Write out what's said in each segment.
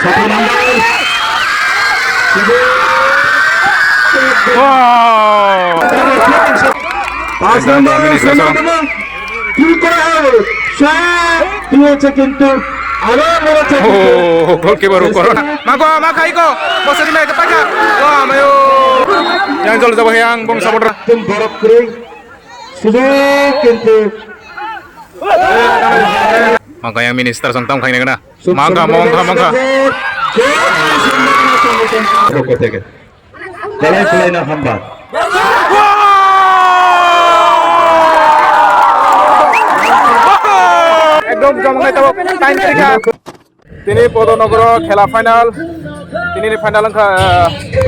satu nomor পাঁচ নম্বর কি করা হবে দিয়েছে কিন্তু goalkeeper corona maka iko bosa di mereka pakai wah mayo yang jol jauh yang bong sabur বরফ করে সুযোগ কিন্তু maka yang minister sentang kain kena mangka থেকে দলের প্লেনা হামলা একদম জমকাই তাও টাইম থেকে তিনি পদনগর খেলা ফাইনাল তিনি ফাইনাল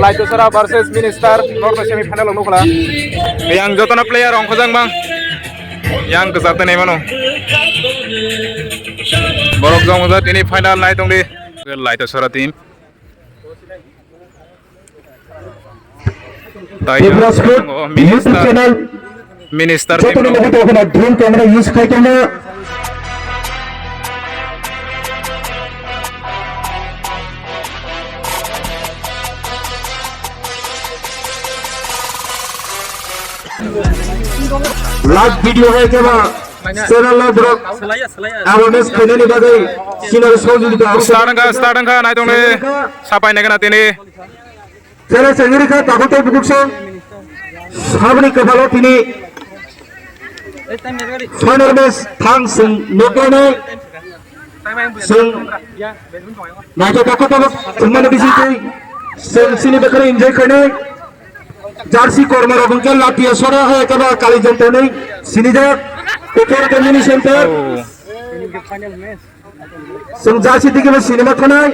লাইটসরা versus minister north semi final অনুখলা yang jotona player ongkojang bang yang kesatan nih mano borok jong udah ini final night dong di laitosara tim minister tim drone camera use kaitona live video হয়ে যাবা চ্যানেলে blog awareness kene bagai sinar sojudita starang ka naik dong di sapai negana tini tere sendiri ka takote bukso sabni kepala tini final match thang sing nokone sing naik takote mana bisi sing sini bekare enjoy kene jersey কর্মরতকে লাঠিয়া সরা হয় একেবারে কালী জনতা নেই সিনিজার উপর কমিউনি সেন্টার সং জার্সি দিকে সিনেমা থানায়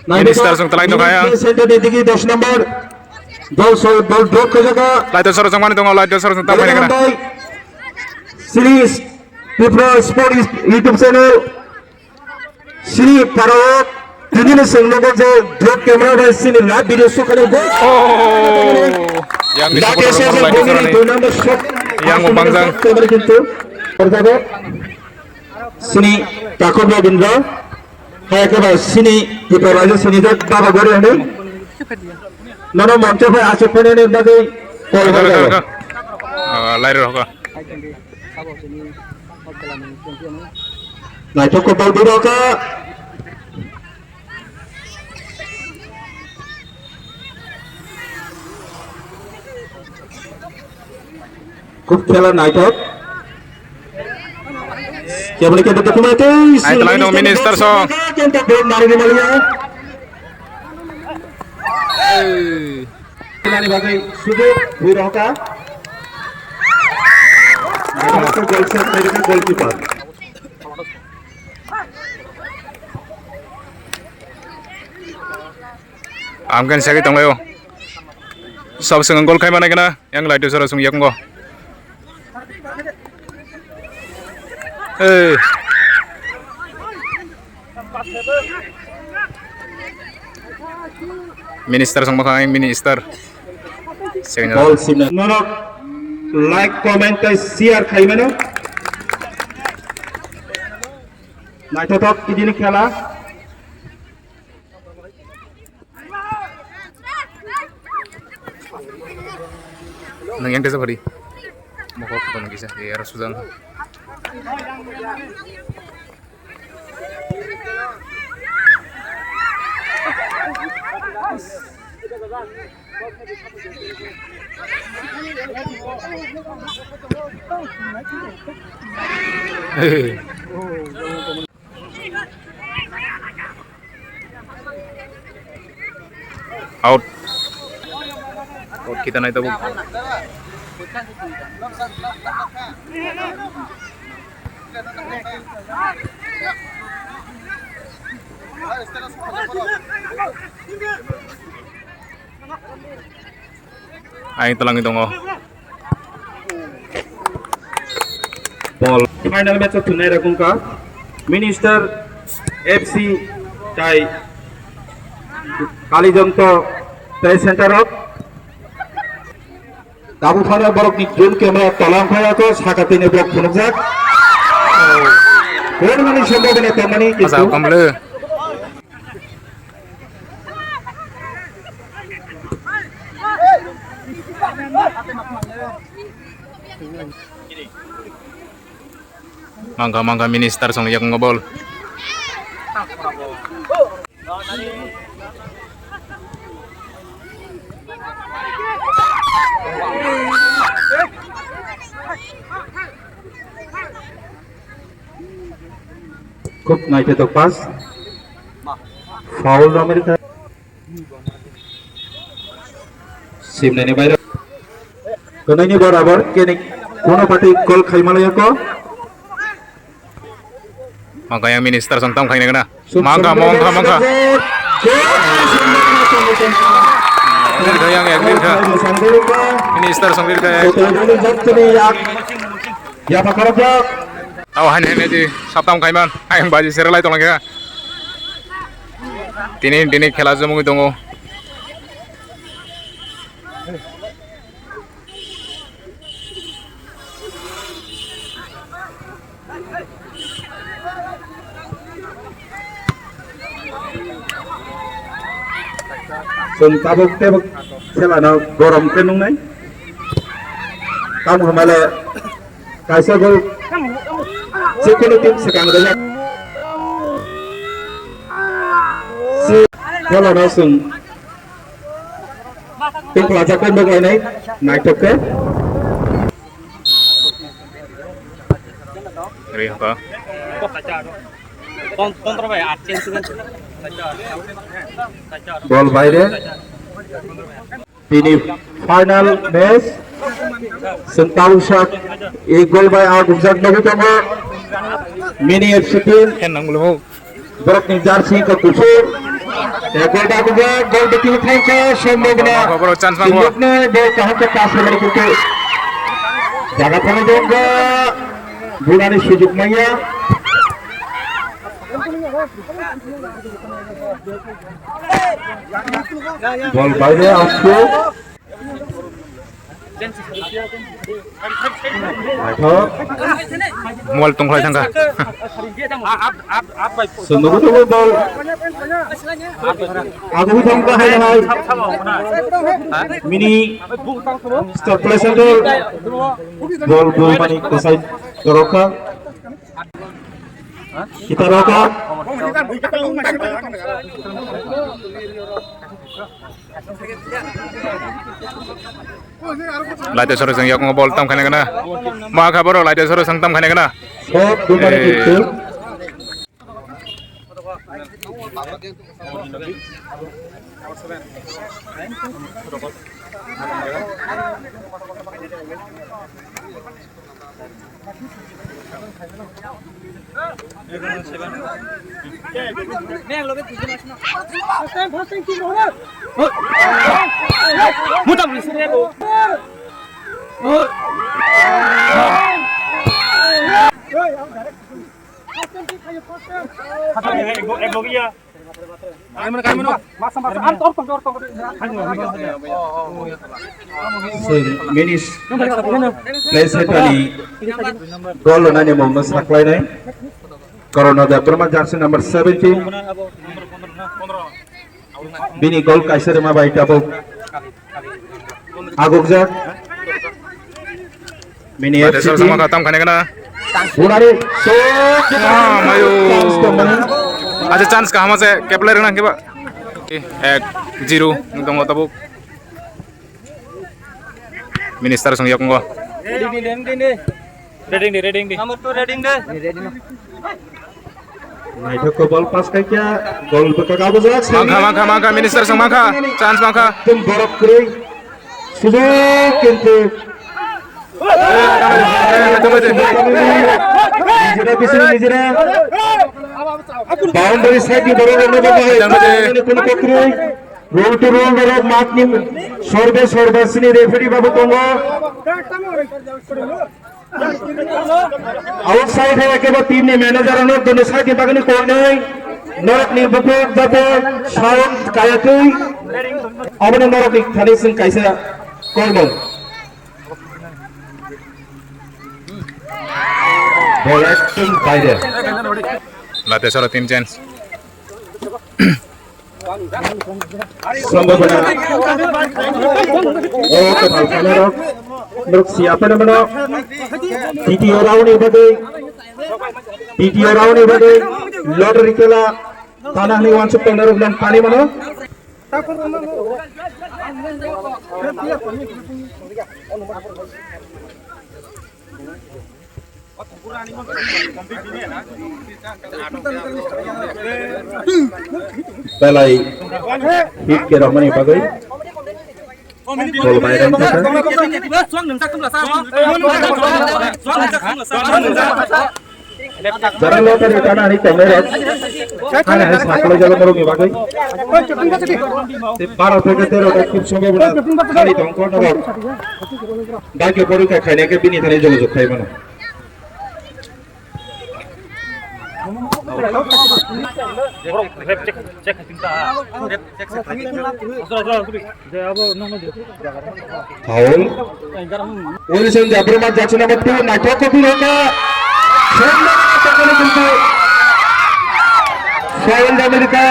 minister sung telai dong kaya center দিকে 10 নম্বর দল ড্রপ করে জায়গা laitosara sung mani dong laitosara sung tamai negana series people sport YouTube channel Shri পারক তিনি sengaja je drop camera by sini live video shoot kali go yang disebut laitosara nih yang membangjang কিন্তু pertama sini takut Bindra hai ke sini kita raja sini dak baba gore ini nono moncho bhai ache pene ne bagai call kara lair roka nah to ko bal duro ka খুব খেলা Nighthawk কেবল কে দেখতে তুমি তো ai telai dong minister song কিন্তু Ben নারী মালিয়া খেলানি বাগে সুযোগ হই রহকা নাইটক গোলসে মেরে goalkeeper amkan sagi tong leo sab sung gol khai mana kena yang laitosara sung yak ngo minister sung makang minister ball sim no like comment share খাইবে না Nighthawk ইদিন খেলা nang yang desa bari moko ko nang isa era sudan out kita naik tabung aing telang itu ngoh ball final match tunai rakungka minister FC tai Kalijanto tai center of Tabu Fana borok ni drone camera talang phaya ko sakatine blok phunuk jak Kung mani সম্ভাবনা তেমনি Masa কিন্তু kembali. Mangga minister song yak ngebol. খুব নাইটেতক pass foul America সিমনানি বাইরে কোনাইনি বরাবর কেনে কোন পার্টি কল খাইমালায়ako Mangga yang minister song tam khaina kana. Mangga. Dirga yang dirga. Minister song dirga. Ya pakarajak Awahan ini di saptam kaiman. Ayam baji serelai tolong ya. Tini khela jamu dongo. Sun tabuk tebuk selana gorom kenung nai kamu hamala kaisa gol sekali tim sekang dana si kalau langsung tim pelajaran bagai nai naik toke Ngeri apa? ball বাইরে ini final match sentau shot এই goal বাই আগুজাক নবতম মিনি FC team Hen nang belum. বরকনি jersey কা কুসুর গোল বাগুজা গোল দিতে থাকা সম্ভাবনা Bro chance mang. সিমনে দে কাহ কে পাস করে করতে জায়গা পানে দেঙ্গা বুনানি সুযোগ মাইয়া বল বাইরে আসছে Mual tungklai tangga. Sungguh bol aku tangga hai mini stop play center bol mani kesai roka kita roka Laite soro sang yak ngobol tam khaina kana. Ma khabaro laite soro sang tam khaina kana. shot dumani itu minis play center ni gol nanya mau saklai nai Corona da Burma jersey number 17 bini gol kaisar ma baita bo agukjak mini Laite soro sang FCT ma tam khaina kana. bunari so Mayo. Aja chance ka hamase kepler na kiba. 1-0 ngdong tabuk. Minister song yak ngo. Reading di. Nomor 2 reading deh. naik ke ball pas kaya gol bekak agukjak Mangga minister song mangga. Chance mangga. tim borok kering sudah kintu Nijera bisini nijera boundary side di bawah orang ini pun kokri roll to roll berok mat nim sorbe sini referee babu tunggu outside hai ekeba team ni manager anok dono side di bagani kornai norak ni bupuk jabe sound kayakui abone norak ni thani sing kaisa korban ball acting বাইরে Latih sore tim chance. Sambabana. Oh, kenal kamerok. Menurut siapa namanya? Video round ini bagai lottery kela tanah ni wansuk tenar ulang pani mana? Belai hit ke ramai bagai. Kalau bayar Jangan lupa di tanah ini temerat. Karena harus makhluk jalan merungi bagai. Para pekerja roda kip semua benar. Kali tongkol nabok. Bagi peruka kaya ke bini tadi jauh kaya mana. Paul. Wilson Jabrima Jackson nomor 2 naik ke Biloka. Soal Amerika.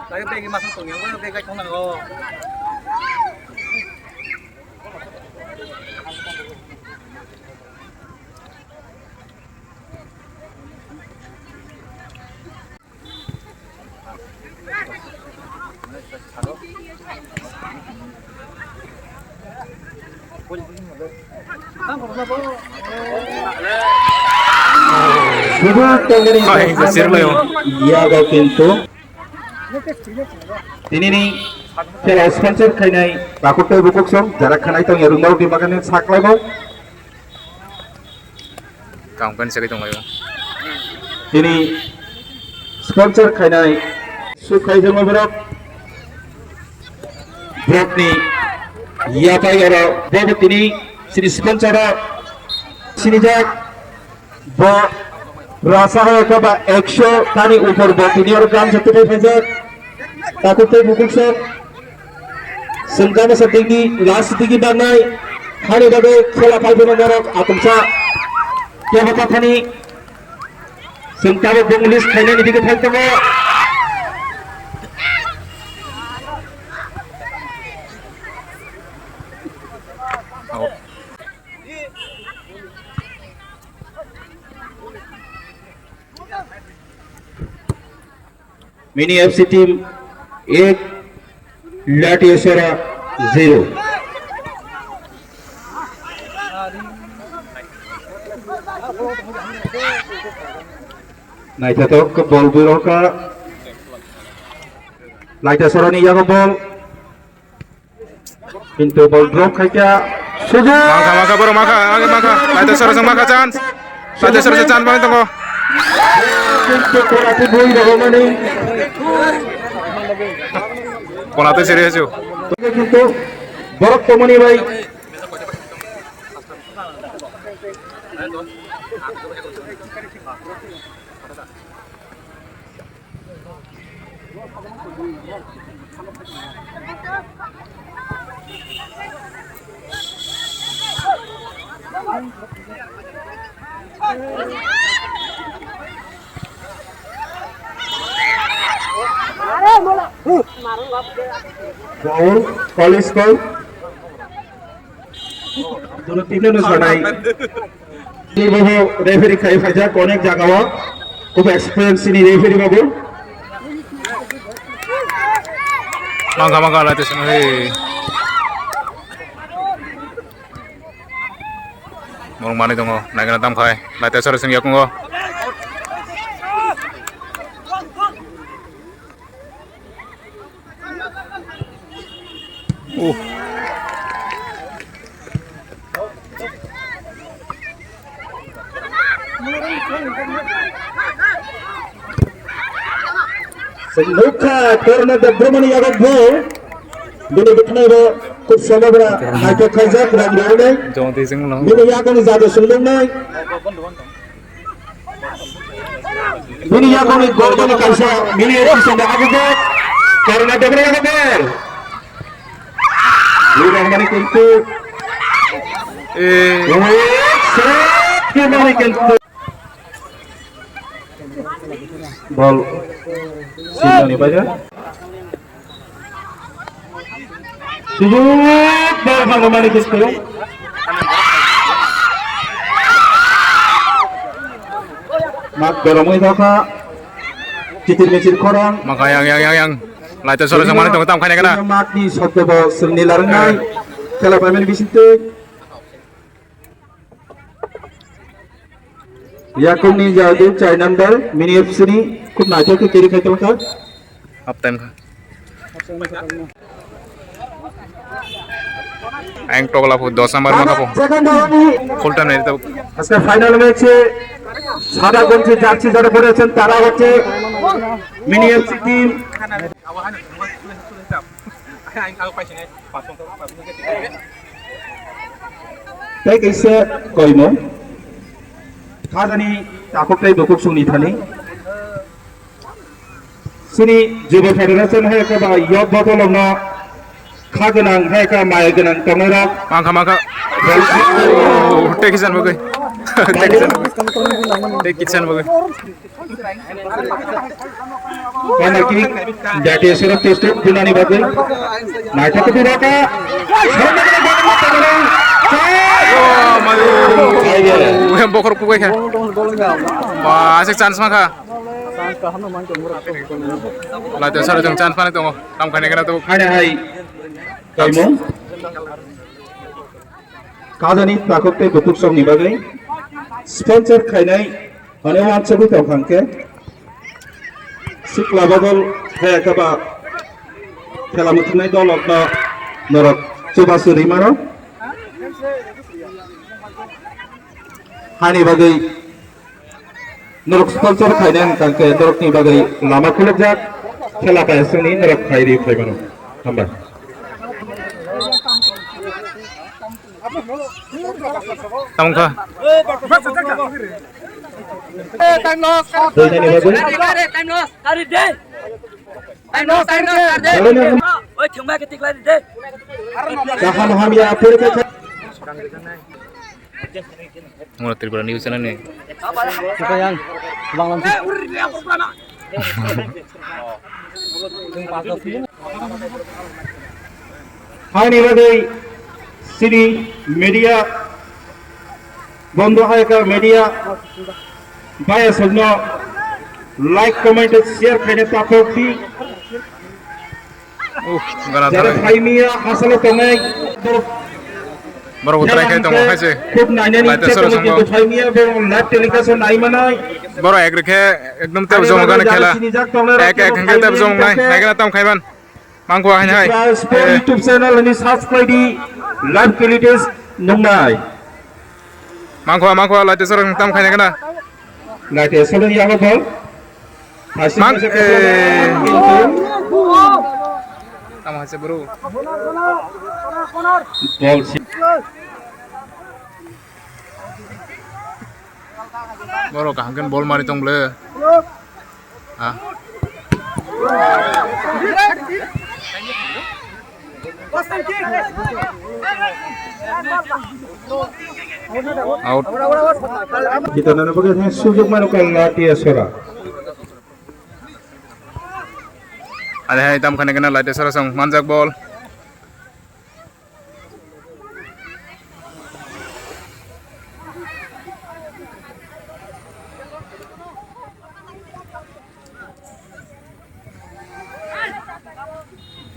Saya pengen masuk tunggu, gue pengen kayak kemana lo? Iya, kau pintu. Ini nih, kalau sponsor kayaknya takut tuh bukuk song, jarak kanai tuh ngerung baru dimakan saklay mau. Kamu kan sekali tunggu ya. Ini sponsor kayaknya sukai sama berok. Berok nih, iya pak ya, berok ini sini sponsor sini jak, rasa है कब 100 तानी ऊपर बोतनी और काम सत्य पे फंसा ताकुते बुकुक से संगाने सत्य लास्ट दिगी बांगनाई खाने बगे खेला पाइपे मंगारक आतंसा क्या बता थानी संतावे बंगलिस खाने निधि के फलते में मिनी एफसी टीम 1 लाटियसरा 0 नाइटा तो बॉल बिरो का लाटियसरा नी या बॉल किंतु बॉल ड्रॉप खाया सुजो Maka baru maka Latih sore chance. Latih sore chance paling tunggu. किंतु कोराती बोई रहो मनी Konate serius yo. किंतु बरक तो मनी भाई Foul, college foul. दोनों टीमें ने सड़ाई। ये वो रेफरी खाई फजा कौन एक जगह हुआ, कुछ एक्सपीरियंस नहीं रेफरी बाबू। Maka Latih sore. Murung mani tunggu, naik ke tam kai. Latih sore sing yakung go. Seluka karena Brahmani agak bol, dulu betulnya वो कुछ समय बड़ा नाइटो खाजा kurang berani. Jangan tising lo. Dulu ya kan ज़्यादा सुंदर नहीं. Bini yakoni gol gol kalsa mini senda agak karena dia kena agak Lurah mani kentu mani kentu bol sini nih baca sujud bal mani kentu mak dorong itu kak cicir korang maka yang laite sore sama itu tam kaya kana mak di soto bol seni larangai kalau pemain di situ ya kuni jadi cai number mini FC ni kut najo ke kiri kaitan kau up time ka ang togla pu 10 number maka pu full time itu আজকে final ম্যাচে সাদা গঞ্জে যাচ্ছে যারা পড়েছেন তারা হচ্ছে mini FC team তাই कैसे কইমো খাজানি তাকটাই বকুক সুনি থানি সিনি যুব ফেডারেশন হয় কা ইয়ব বদলনা খাগনাং হয় কা মায়গনাং তমরা maka tekisan bagai tekisan bagai karena kini jadi surat testuk gunani bagai nah itu berapa yang bokor kukai kan wah asik chance maka lah dasar jeng chance mana tuh tam kane kena tuh ada hai kamu kazanin takokte butuk som ni bagai sponsor khainai ane wan chabu taw khangke sikla badal hai kaba khela mutunai dolok na norok coba suri maro hani bagai norok sponsor khainai kangke norok ni bagai lama kuluk jak khela paisani norok khairi phaibano hamba tamka time loss. Time loss. Tarik deh. Time loss. Tarik deh. Oi, cuma ketik lagi deh. Saham ya apir ke mulai terbulan di sana nih Kita yang bang lampu. hani bagai sini media বন্ধ হয় কা media বায়া সন্ন like comment share খাইনে তাপকি gara যারা gara ফাইমিয়া হাসলে তমাই baru utara kayak tong kaise খুব নাইনানি Laite check sore করে sanggo. কিন্তু ফাইমিয়া এবং লাইভ টেলিকাস্ট নাই মানাই baru ekrik ekdom tep zong gana khela ek hangke tep zong nai naikana tam khaiban mangko hanya hai sport YouTube channel ni subscribe di live টেলিটেস নংনাই mangko laite sorong tam khainya kana লাইটে সলে yeah ball Mang tam hase bro ball baru kahangkeun bol mari tong ble ah out kita nana bagai sujuk manukal latiya sora ada hai tam khane kana laite sorong manjak bol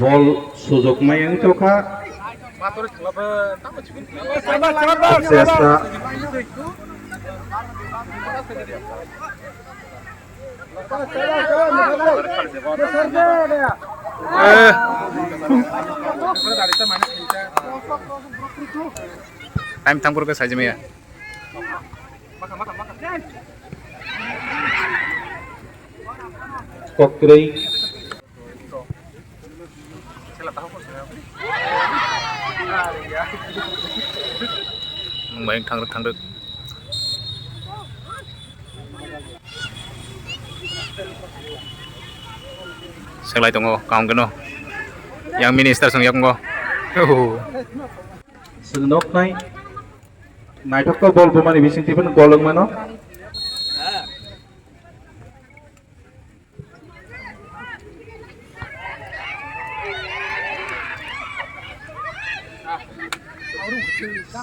bol sujuk mayang toka Sesta time tangkur ke saja ya Kokrei Bayang thang rek Seklai tongo kaum keno. Yang minister sung yakngo. Senok nai. Naitok ko bol pemani bising tipen golong mano.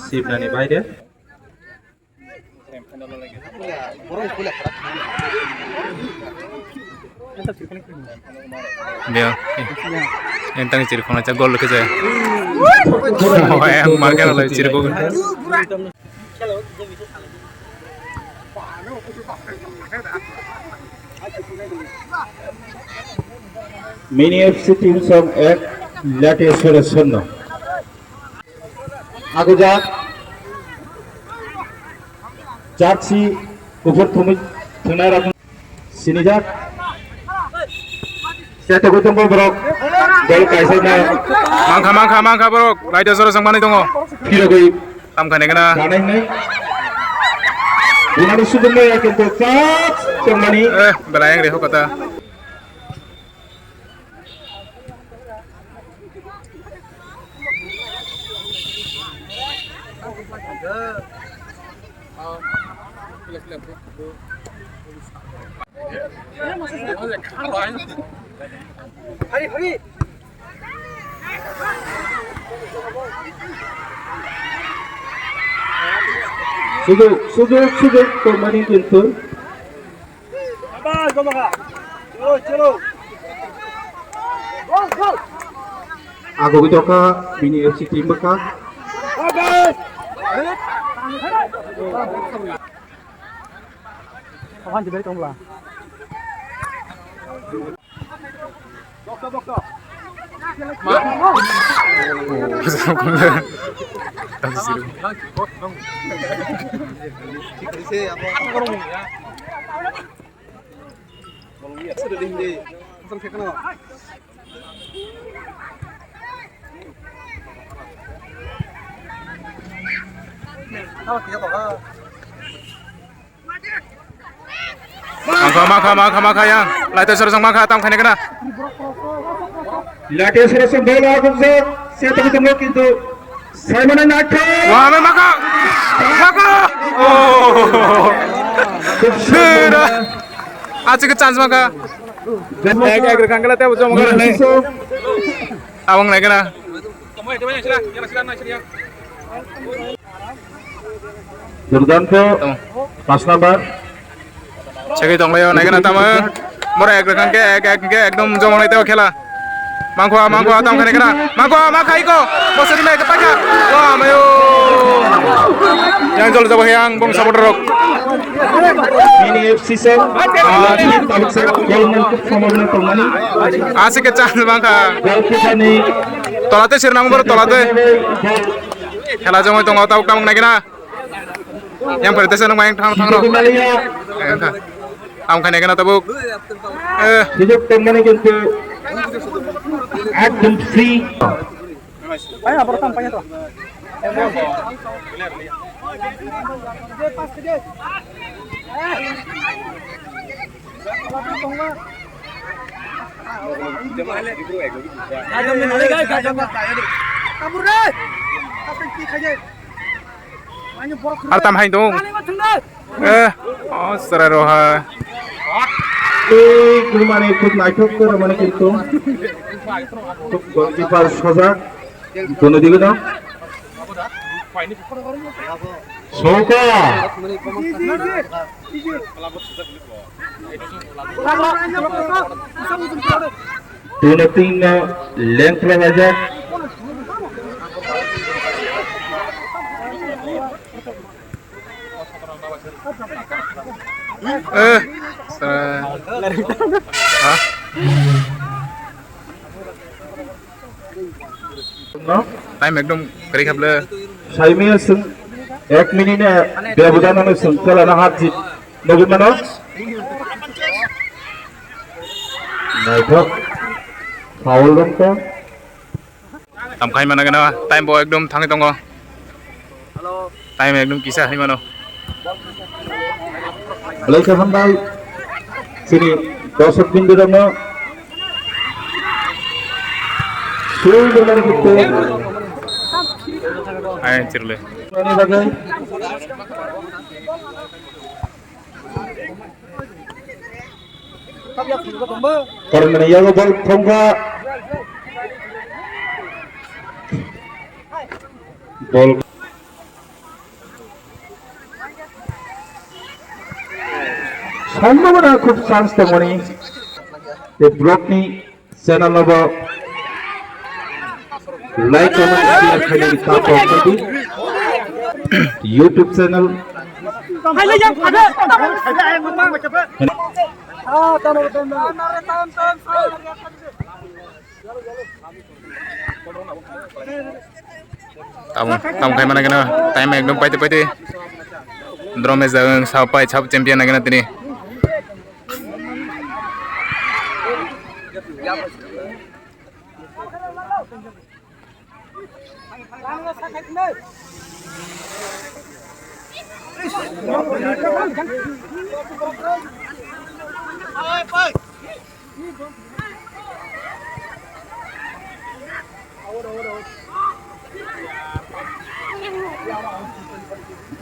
Sip nani bayar. Dia. Entang ciri phone aja gol ke saya. Oh yang marker lah ciri phone. Many FC teams of এক latest শূন্য আগে যা jersey উপর তুমি থুনা রাখুন সিনিজাক সেটা গতম বরক গল কাইসা না Mangka bro. Laida soro sang mani tongo. ফিরে গই Tam kane kena. জানাই নাই বুনানি সুদমে কিন্তু চাপ চমানি Belayang deh kata. সুযোগ চমানি কিন্তু Aku gitu ka bini FC team ka. Mangka yang. Laida soro sang mangka tam kane kena. Latest rasa bola aku saya ketemu gitu. Simon Naka. Wah, mangka. Oh. Sudah. Aja ke chance mangka. Ek rekang kala teh bojo mangka nih. Awang naik kena. Durdanto 5 number. Ceki tong leo naik kena tama. Mora ek rekang ke ekdom jomong naik teh khela. Mangko tam kane kena. Mangko iko. Bose di ke paja. Wah, mayo. Yang jol jabo yang bong sabot rok. Mini FC sir. Tabuk sir gol untuk সম্ভাবনা tomani. Asik ke chance mangka. Gol kitani. Tolate sir number tolate. Khela jomong tong tau kam naik kena. Yang berarti nang main thang ro. Tam kane kena tabuk. সুযোগ tomani কিন্তু একদম free Ar tam hai dong. Oh, sera roha. এই মানে খুব নাটক করে মানে কিন্তু গোলকিপার সোজা কোন দিকে দাও সৌকা दोनों तीन लेंथ लगा जाए Hah? Time ekdom kering hable. সাইমিয়া Singh 1 মিনিটে ব্যবধানে সংকলন হাত জিত নবুমানো নাইকক ফাউল রংটা Tam khai mana kena. Time bo ekdom thangi tongo. Time ekdom kisah hi mano. Malaysia handal sini 10 bindu rama সুন্দর করতে Ayo cirle. bagai karena yang bal thongga bal সম্ভাবনা খুব চান্স তেমনি এই ব্লগনি চ্যানেল নব লাইক কমেন্ট শেয়ার করে দিতে YouTube channel Tamu kayak mana kena? Time ekdom pahit. Drone jangan sampai cap champion lagi nanti nih.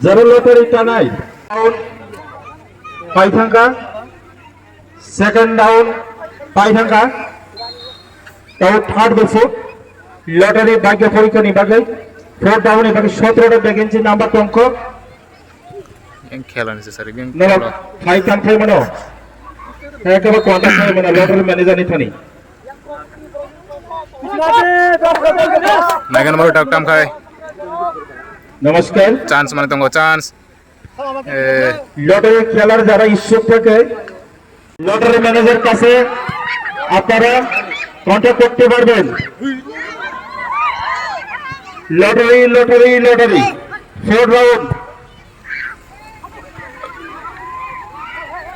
Zero lottery tanai down paithangka second down paithangka tau third before lottery bagi porikha ni bagai fourth down e bagi 17 ta vacancy number tongko Yang खेला necessary yang no five kan thai mano ekaba contact thai mano lottery manager ni thani Nagan mau tak tam kai. নমস্কার Chance mana tunggu chance. Lottery খেলার যারা ইচ্ছুক থাকে lottery manager কাছে আপনারা contact করতে পারবেন লটারি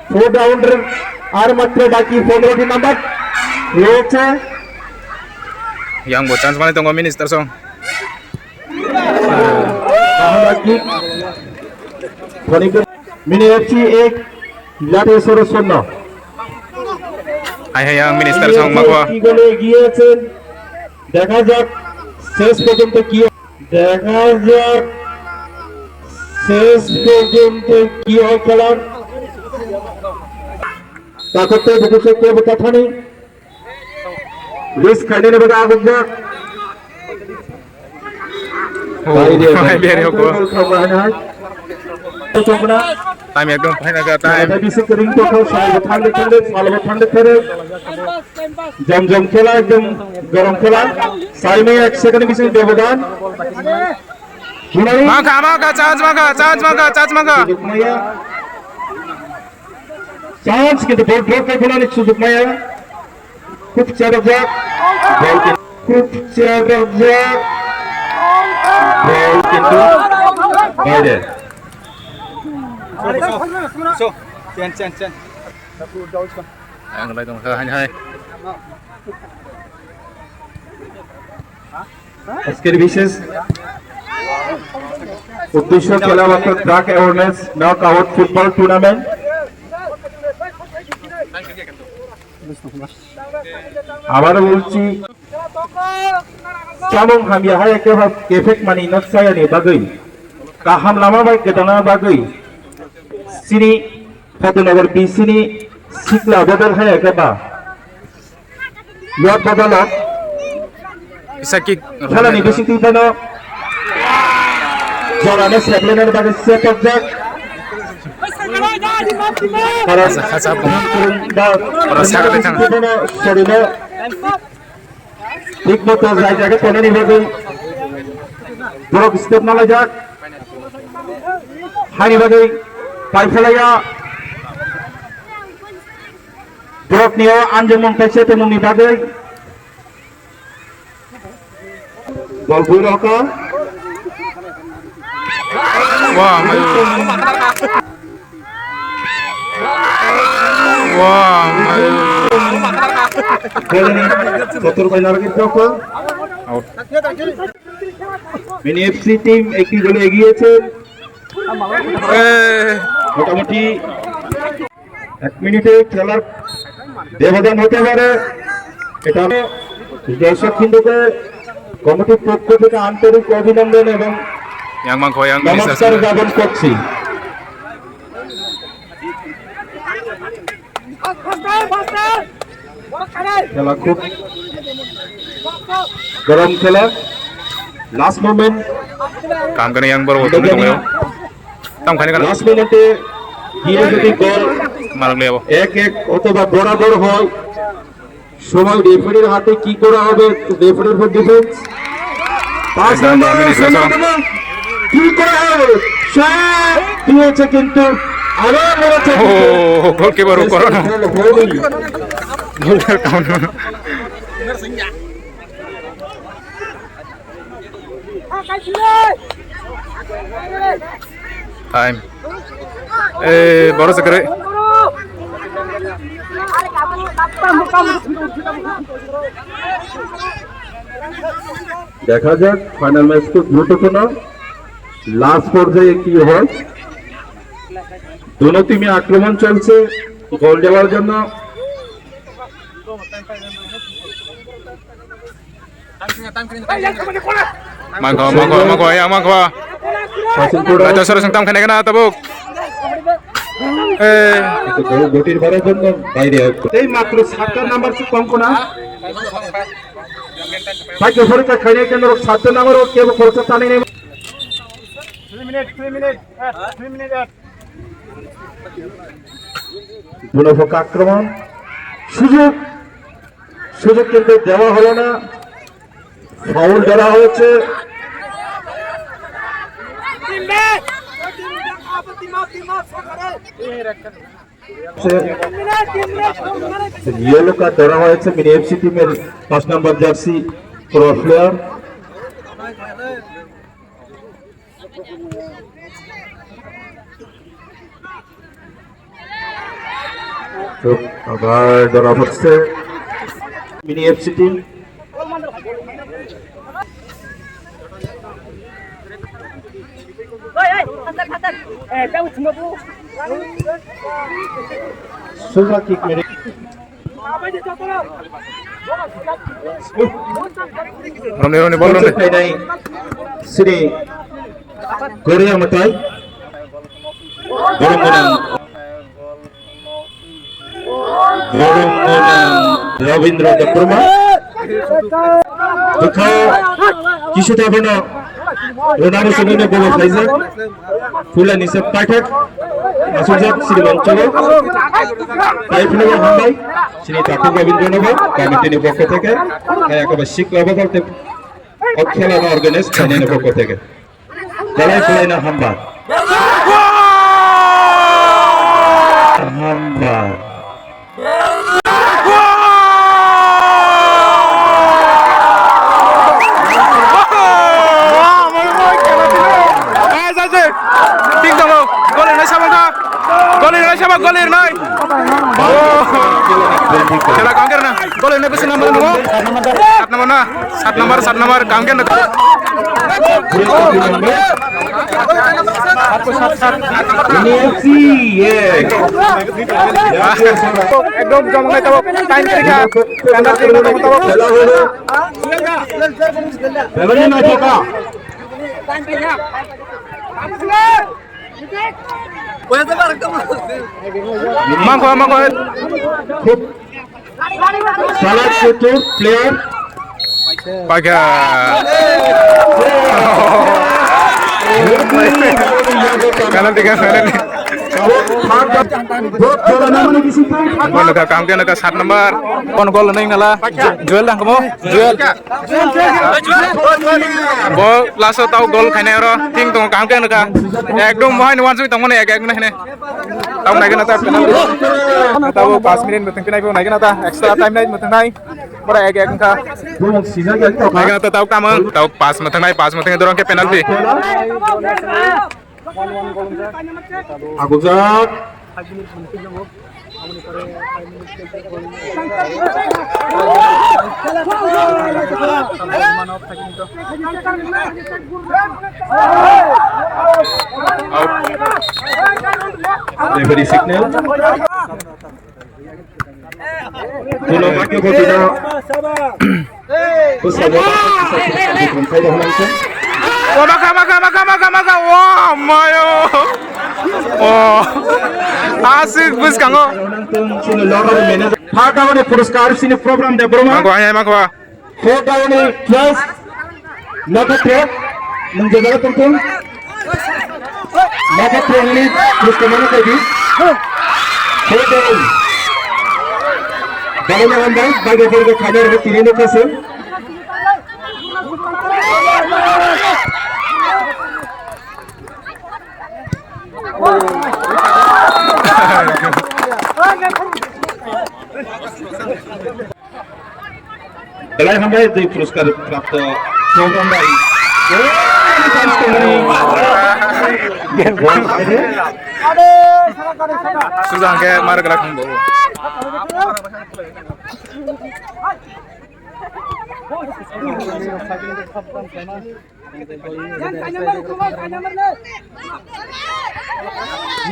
4 রাউন্ডের আর মাত্র বাকি 15টি নাম্বার রয়েছে Yang buat chance mana tunggu minister song. Mini FC 1 লাটে সরো শূন্য Ayah yang minister song makwa. কি গোলে এগিয়েছেন দেখা যাক শেষ পর্যন্ত কি হয় খেলার তাকতে বুকুসে কে বতাথানি রিস্ক খাইনে বগা আগুজা Biar aku. Time ekdom pahit agak time. জমজম খেলা একদম গরম খেলা সাইমে 1 সেকেন্ড বেশি ব্যবধান Maka chance maka. চান্স কিন্তু বল ড্রপ করে ফেলার সুযোগ নাই খুব চারজাক বল কিন্তু বাইরে Yang lain tunggu hai. আজকের বিশেষ উদ্দেশ্য খেলা মাত্র truck awareness knock out football tournament আবারও বলছি Camong kami hai efek mani not saya ni bagai kaham lama baik ketana bagai sini Fatinagar B sini sikla badal hai keba yot badala Bisa kick. khala ni besi tibano jorane seblener bagai sepak jak para Hasab. para sakit tang. sorino ঠিক মতো জায়গাকে টেনে নিবে বড় step নালা যাক হানি বাগে পাই ফেলাইয়া drop নিয়ে আঞ্জুম মন্তাইছে তেমনি বাগে বল বুইরক Wah, mayu. Wah, mayu. চতুর কয়নার কিন্তু Out. মিনি এফসি টিম একটি গোলে এগিয়েছে মোটামুটি 1 মিনিটে খেলার ব্যবধান হতে পারে এটা দর্শক বিন্দুকে কমিটির পক্ষ থেকে আন্তরিক অভিনন্দন এবং yang mangko yang নমস্কার জ্ঞাপন করছি। খেলা খুব গরম খেলা, লাস্ট মোমেন্ট, काम करने yang baru waktu itu yo tam khane kana last মিনিটে গিয়ে যদি গোল marang lebo 1-1 অথবা বরাবর হয়, সময় রেফারির হাতে কি করা হবে, রেফারির উপর ডিফেন্স। 5 নম্বরে কি করা হবে, শট দিয়েছে কিন্তু আবার মেরেছে। oh goalkeeper corona goalkeeper kawan time baru segera দেখা যাক ফাইনাল ম্যাচ খুব গুরুত্বপূর্ণ, লাস্ট পর্যায়ে কি হয়। দুটো টিমে আক্রমণ চলছে গোল দেওয়ার জন্য। mangko ya mangko ada suara sengtam khane kana tabuk গতির ভরের জন্য বাইরে এই মাত্র 7 নাম্বার কম কোনা ভাগ্য পরীক্ষা খাইনে কেন 7 নাম্বার ও কেবল খরচ টানে নেই। 3 মিনিট দুনফক আক্রমণ, সুযোগ কিন্তু দেওয়া হলো না, ফাউল ধরা হয়েছে। ইয়েলো কার্ড ধরা হয়েছে মিনি এফসি টিমের 5 নম্বর জার্সি প্রো প্লেয়ার। আবার ধরা হচ্ছে মিনি এফসি টিম। সোজা কিক মেরে Roni bol Roni নাই শ্রী গড়িয়া মতাই রবীন্দ্র দেববর্মা কিছুটা হবে না ওনার সঙ্গে বড় খাইছে ফুলা নিচে পাঠক আসুজাত শ্রী অঞ্চল পাইফুলের হামবাই শ্রী ঠাকুর রবীন্দ্রনগর কমিটির পক্ষ থেকে একেবারে শিক্ষা অবদান অক্ষেলা অর্গানাইজ চ্যানেলের পক্ষ থেকে জেলায় ফুলাই না হামবা হামবা golir nai chela काम करना golir nai besi number nugo 7 number काम करना एकदम जमंगाई तब टाइम तरीका स्टैंडर्ड टीम तब খেলা হলো বেবলি না ঠোকা mangko খুব চালাক চতুর player paga penalti Gol ka काम के नका 7 नंबर कौन गोल नहीं नला जुएल dah kamu जुएल bol laso tau gol खाने रो ting tong काम के नका एकदम mohon wan sui tong mane ek na hene tau naik na ta penalti tau 5 minit beteng pinai naik na ta extra time naik beteng nai bora ek ka naik na ta tau kamang tau 5 beteng nai 5 beteng dorong ke penalti Aguzat referee signal Tolong pakai bola Pesannya bisa langsung. Wah, maka. Wah, mayo. Oh, asik bus kango. Sini lorong manajer. Hadawan पुरस्कार sini program deh bro. Mako. Hadawan plus nagatre menjaga tentu. Nagatre ini terus kemana tadi? Hadawan. Dalamnya anda bagi kader ini kasih. Belai hamba itu puruskar प्राप्त program baik. Sudah kayak mar gerak hamba.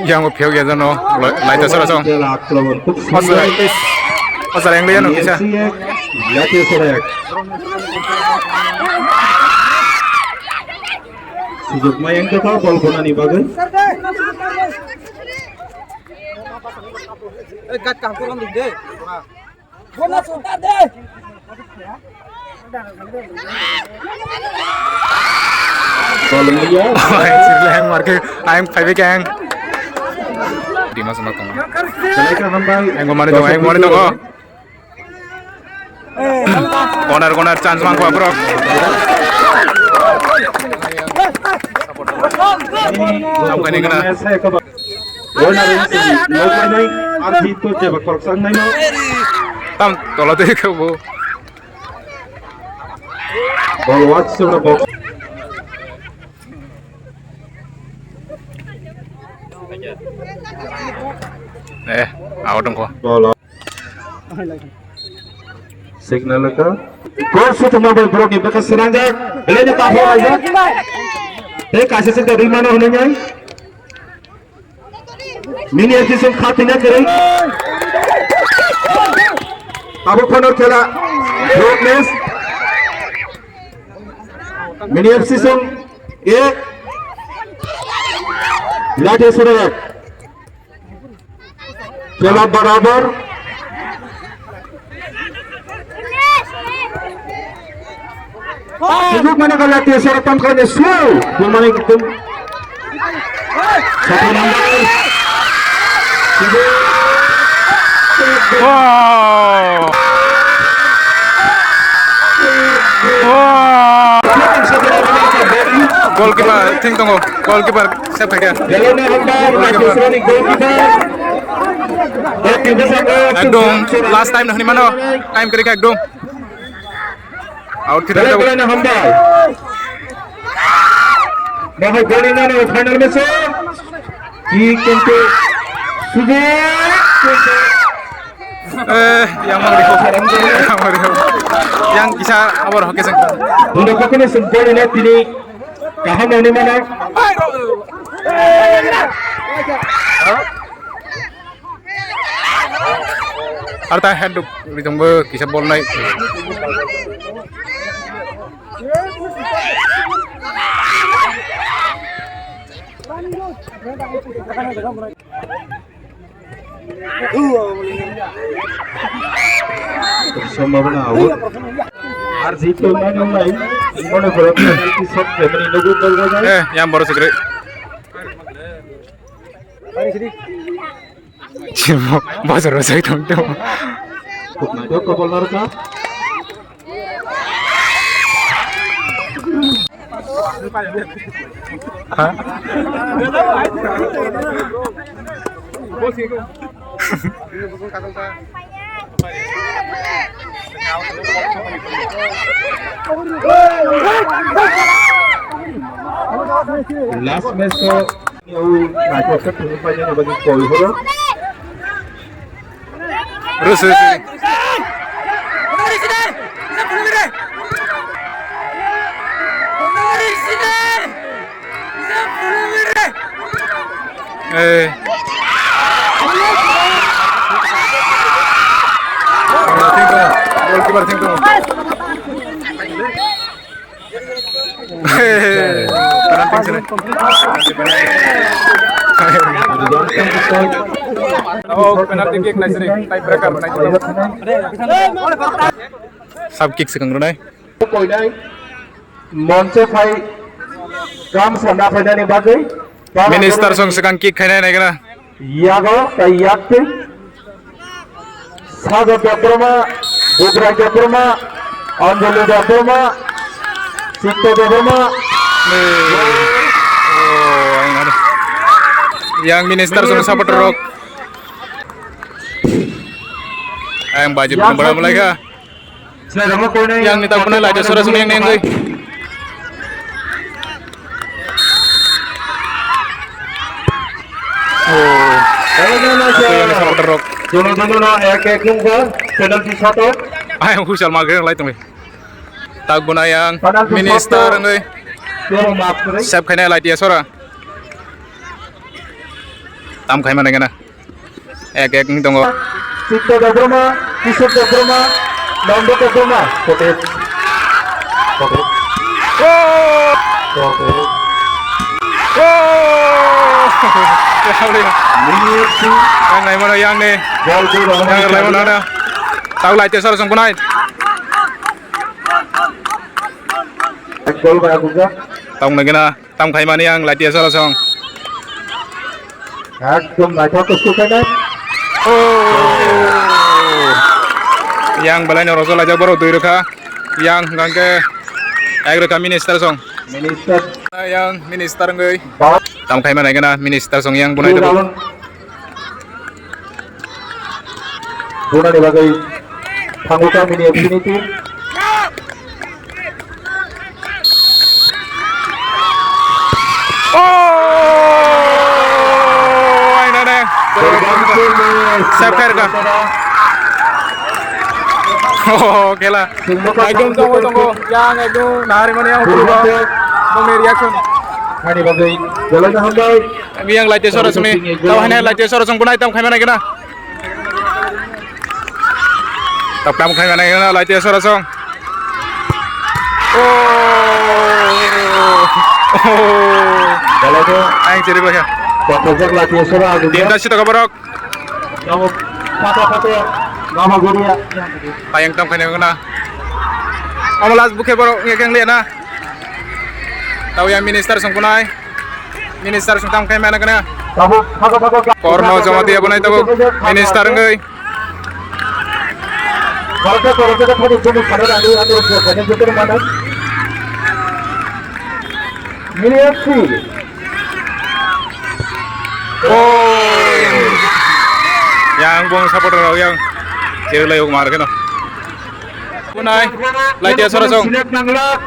Yang mau piau gitu no, lain dasar langsung. Pasal yang lain no bisa. Sujuk mayang tu kau bol bola ni bagai. Kat kang kurang deh. Bola sudah deh. Bola dia. Sirleh marke, ayam five gang. Di masa makan. Mereka hamba. Ayam kemana dong? Corner chance mangko bro. Sampai ni kena. Corner ini lokai naik. Arti tu coba korsang naik no. Tam tolong tu ke bu. Ball watch sudah box. Out dong ko. Ball. Signal ka. Gol shoot mobile bro ni bekas serangga. Belanya tak boleh aja. Kasih sedar di mana hunanya? Mini episode खातिना करें अब कौन खेला ब्रोकनेस mini episode ए latte सुरत खेला बराबर Sibuk mana kalau latih sarapan kerana slow Bagaimana kita Satu nomor Wow. Goalkeeper, think tunggu. Goalkeeper, siapa ya? Ekdom, last time dah ni mana? Time kiri ekdom. Out tidak tahu. Bahawa gol ini adalah final match. Untuk yang yang bisa awal hoki sang. Untuk kena sempurna ini tini kaham mana mana. Arta head ditunggu kisah bola naik. Bersama awal. Arzi itu mana lain? Mana berapa nanti sok family logo berapa? Yang baru segera. Cuma bahasa Rosa itu dong. Ada kapal narka? Last match ko yung nakikita pa niya na bagay call ho. Terus goalkeeper think Oh, penalty kick nice ring. Tie breaker nice. Sub kick sekang runai. Koi nai monce phai kam sanda phai ni bagai Minister song sekang kick khainai nai kana. yago kai yakte sago debroma budra debroma anjali debroma sikto debroma Oh, aing ada. Yang minister song supporter rock. Ayang baju benar mulai ka. sedang koi nai Yang nita pun lah ada suara yang nengoi. Oh, aku yang supporter rock. dono na ek nungga penalty shot Ayang husal mager lai tong. Taguna yang minister ngai. pero maaf kare Sep khainai lai dia suara. Tam khai mana kana. Ek ning tongo. sikto debroma kisut debroma nando debroma kote kote Oh! kote Oh! minit Yang lain mana yang ni? gol di Yang lain mana ada? Tahu lah itu seorang punai. gol ba guga Tahu lagi na. Tahu khai mana yang lah dia seorang. একদম মাথা কষ্ট করে Oh! Yang balai ni Rasul aja baru tuh reka. Yang gangke reka minister song. Minister Yang minister ngai. বাপ Tahu khai mana kana minister song yang punai tu. Guna sebagai anggota mini infinity Oh! Ini ada. Siap kah reka? Oh, oke lah. Ekdom tunggu. Yang ekdom nari mana yang berubah. Mau reaction. hani bagai jalan hambai Yang light suara sini. Tahu hanya light suara song punai tahu khai mana kena. Tahu kamu khai mana kena light suara song. Oh. jalan tu Aing ciri belakang. pojok latihan sora Tim guga dah situ kabarok. nama kata nama guria Tayang tam khai kena. Amalas buke barok ngekeng lihat na. Tahu yang minister song punai. Minister song tam khai mana kena. kamu kata Korno sama dia punai tahu. Minister ngai. kalau kita tadi cuma pada ada kerja kita mana mini FC Oh. Yang buang supporter yang ciri layu kemar kena. Punai. Light dia suara song. Silat nanglak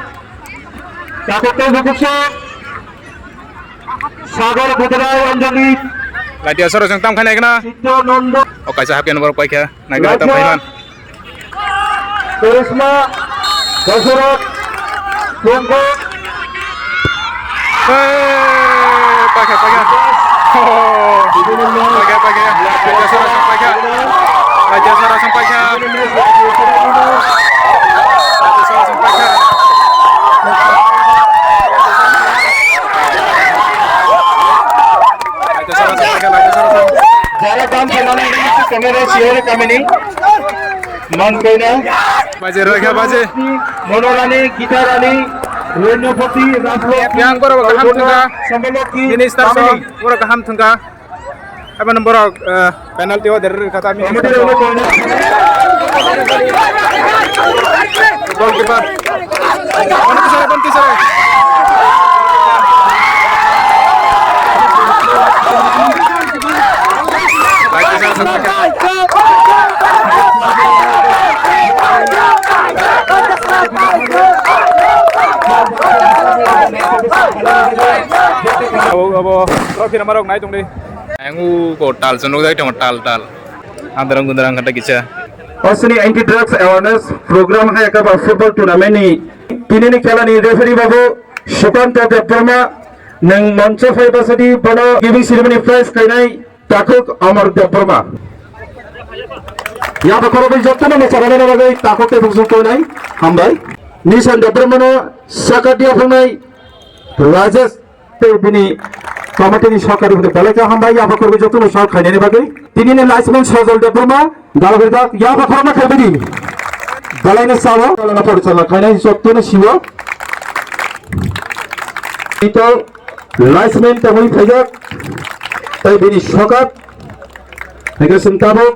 takutnya buksa sagar budrai anjali Light dia suara song tam khai kena. Sito Nondo Oke saya hapian baru pakai ya. Naik kereta mainan. Karisma Dasarat Tunggu Pakai. Oh. Pakai. Light dia suara song pakai. Light dia suara song pakai. Light dia suara song pakai. Light dia suara song pakai. Jara Dam Penala Kamera Sihore Kamini Mankoina Baje raga baje. Monorani Gitarani Renopati Raflo Yang korang kaham tengah. Sambalaki Minister song, orang kaham tengah. Apa nombor penalti dari kata minister song. Goalkeeper. Mana kesana bantu saya. Lagi saya sampaikan. Abo trophy nomor naik tung deh. Engu kotal sunuk dari tal. Antarang kata kisah. असली anti drugs awareness programme है का football tournament नि किनेनि खेलानि रेफारी बाबू सुकान्त देवबर्मा नों मंच फाइबासदि बनो गिबि सिरिमनि prize खायनाय Takuk अमर देवबर्मा या बखरबि जत्तनो मोसानायनि बागै ताकुक ते बुंसुं कोनाय हामबाय निसान देवबर्मानो साकादिया फंनाय राजेश बिनि कमिटिनि सहकारी बेलेग हामबाय याबाखरबो जतन सह खायनायनि बागै दिनैनि लाइसमेन सजल देब्रमा दालगुरिदा याबाखरमा खायबायदि दालायनो सावो दालायनो परिचालना खायनाय जतन सिवो इतो लाइसमेन तमोय फायजाक तै बिनि सकात हेगे सुंताबो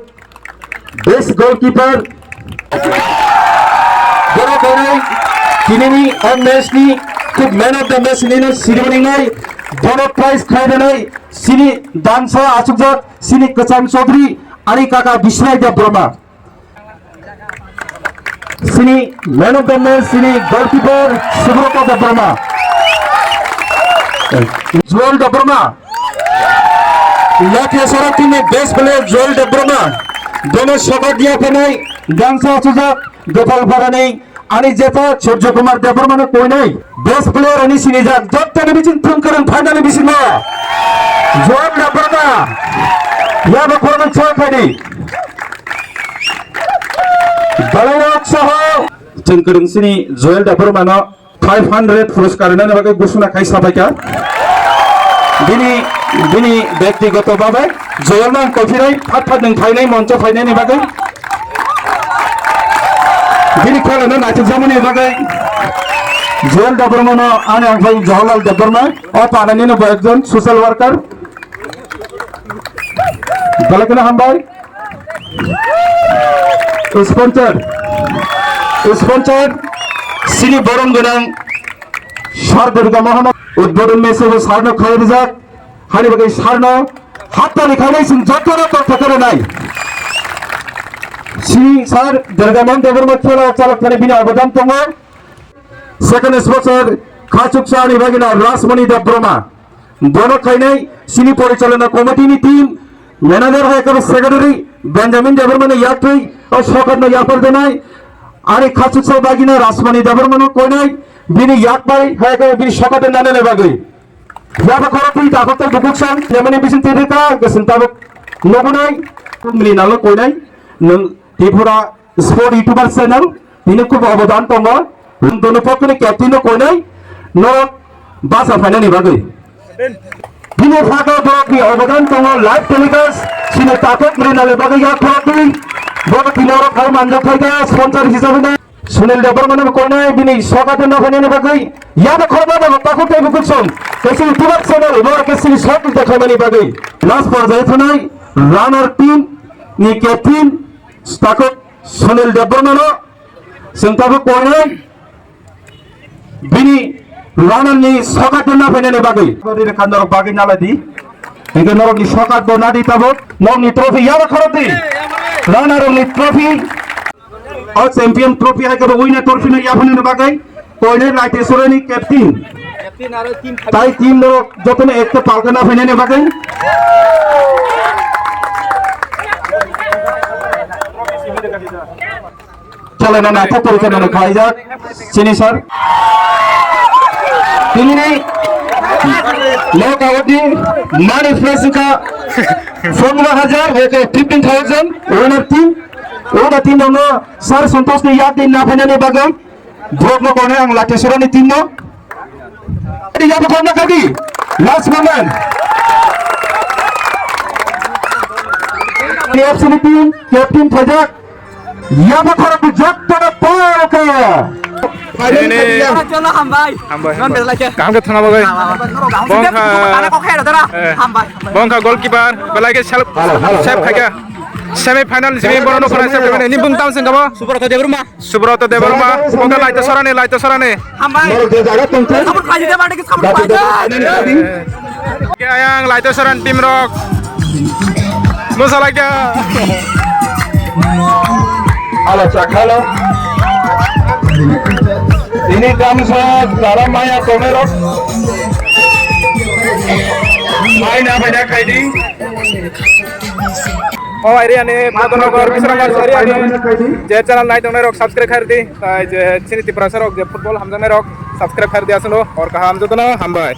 बेस्ट गोलकीपर बड़ा बड़ा दिनैनि मैचनि खुब मैन अफ द मैच निनो सिरिमोनिनाय दोनो प्राइज खायनाय सिनि दानसा आसुकजक सिनि कचान चौधरी आरि काका बिस्राय द ब्रह्मा सिनि मैन अफ द मैच सिनि गोलकीपर सुब्रत द ब्रह्मा जोएल द ब्रह्मा लाठिया सरा टीम में बेस्ट प्लेयर जोएल द ब्रह्मा दोनों शॉट दिया फनाय दानसा आसुकजक गोपाल फरानै आणि जेता सूर्य कुमार देवबर्मा कोई नहीं बेस्ट प्लेयर आणि सिनेजा जब तक बिचिन थम करन फाइनल बिचिन मा जोएल देवबर्मा या बखरन छ खाडी बलायक सह चंकरन सिनी जोएल देवबर्मा न 500 पुरस्कार ने बागै घोषणा खाइ साबायका दिनी व्यक्तिगत भाबै जोएल ना कफिराय फाट नों फाइनाय मंच फाइनायनि बागै बिनि खेलानो नायथिं जामोनि बागै जोएल देवबर्मा न आने आंखाय जवाहरलाल देवबर्मा अ पानानिनो एकजन सोशल वर्कर बलकना हामबाय स्पन्सर सिनि बरम गोनां सार दुर्गा मोहम्मद उद्बोधन मेसेबो सारनो खायरिजाक हानि बागै सारनो हाततानि खायनाय सिं जतरा तथकरनाय सिनि सार दुर्गामोहन देवबर्मा खेला चालक थानाय बिनि अबदान दङ सेकेंड स्पन्सर खाचुकसानि बागिना राजमणि देवबर्मा दोनो खायनाय सिनि परिचालना कमिटिनि टीम मैनेजर है कब सेक्रेटरी बेंजामिन देवबर्मा ने यात्री और शौकत ने यापर देनाय आरे खाचुकसा बागिना राजमणि देवबर्मा ने कोयनाय बिनि याकबाय है कब बिनि शौकत नाने ने बागै याबा खरति दाखत बुकुकसां नेमनि बिसिन तेरेका गसंताबक नगुनाय मिलि नाल कोयनाय नों त्रिपुरा स्पोर्ट यूट्यूबर चैनल बिनि खूब अवदान दङ दोनो पक्षनि कैप्टेन कोयनाय न बासा फाइनालनि बागै बिनि फाका बरकनि अवदान दङ लाइव टेलिकास्ट सिने ताकत मृणाले बागै या खरति बरक तिनरो खाय मानजा फायदा स्पन्सर हिसाबै सुनील देवबर्मा कोयनाय बिनि सकाते न फाइनालनि बागै या खरबा दङ ताकत टे बुकुकसं केसि यूट्यूबर चैनल बर केसि शॉट देखायमानि बागै लास्ट पर्याय थानाय रानार टीम नि कैप्टेन ताकत सुनील देवबर्मा न जोंताबो कोयनाय बिनि रानारनि सकात न फाइनालनि बागै ओरैनो खानदर बागै नालादि एगे नरकनि सकात द नादि ताबो नरनि ट्रफी या खरति रानारनि ट्रफी और चैंपियन ट्रफी है के विनर ट्रफी न या फाइनालनि बागै कोयनाय लाइटेश्वरनि कैप्टेन आरो टीम ताई टीम नरक जतने एक तो पालकना फाइनालनि बागै चलना नायथा परिचालना खायजाक सिनि सर दिनैनि लक आउटनि मानि प्राइज का 15,000 एक 15,000 विनर टीम ओदा टीम दङ सर संतोषनि याद दिन ना फाइनालनि बागै ब्रक न कोने आं लाटेश्वरनि टीम न या बखरना कादि last moment FC team captain फजाक या बखर जग तर पाके चलो हामबाय नन बेलाके काम के थाना बागै बंखा गोलकीपर बेलाके सेल्फ खायगा सेमी फाइनल जिमे बरनो फराय सेफ खायने नि बुंताम संगबो सुब्रत देवबर्मा बंखा लाइट सराने हामबाय सापट खायि दे बाटे के सापट खायि के आयां लाइट सरान टीम रक मोसालाके Halo Cakalo ini kamsa dalam maya komerok main apa dah kaidi oh area ni Pradhanagor Bisrangar area ni je channel naik dong rok subscribe कर दी जे sini Tripura rok je football हम जने rok subscribe कर दिया सुनो और कहा हम जो तो ना हम भाई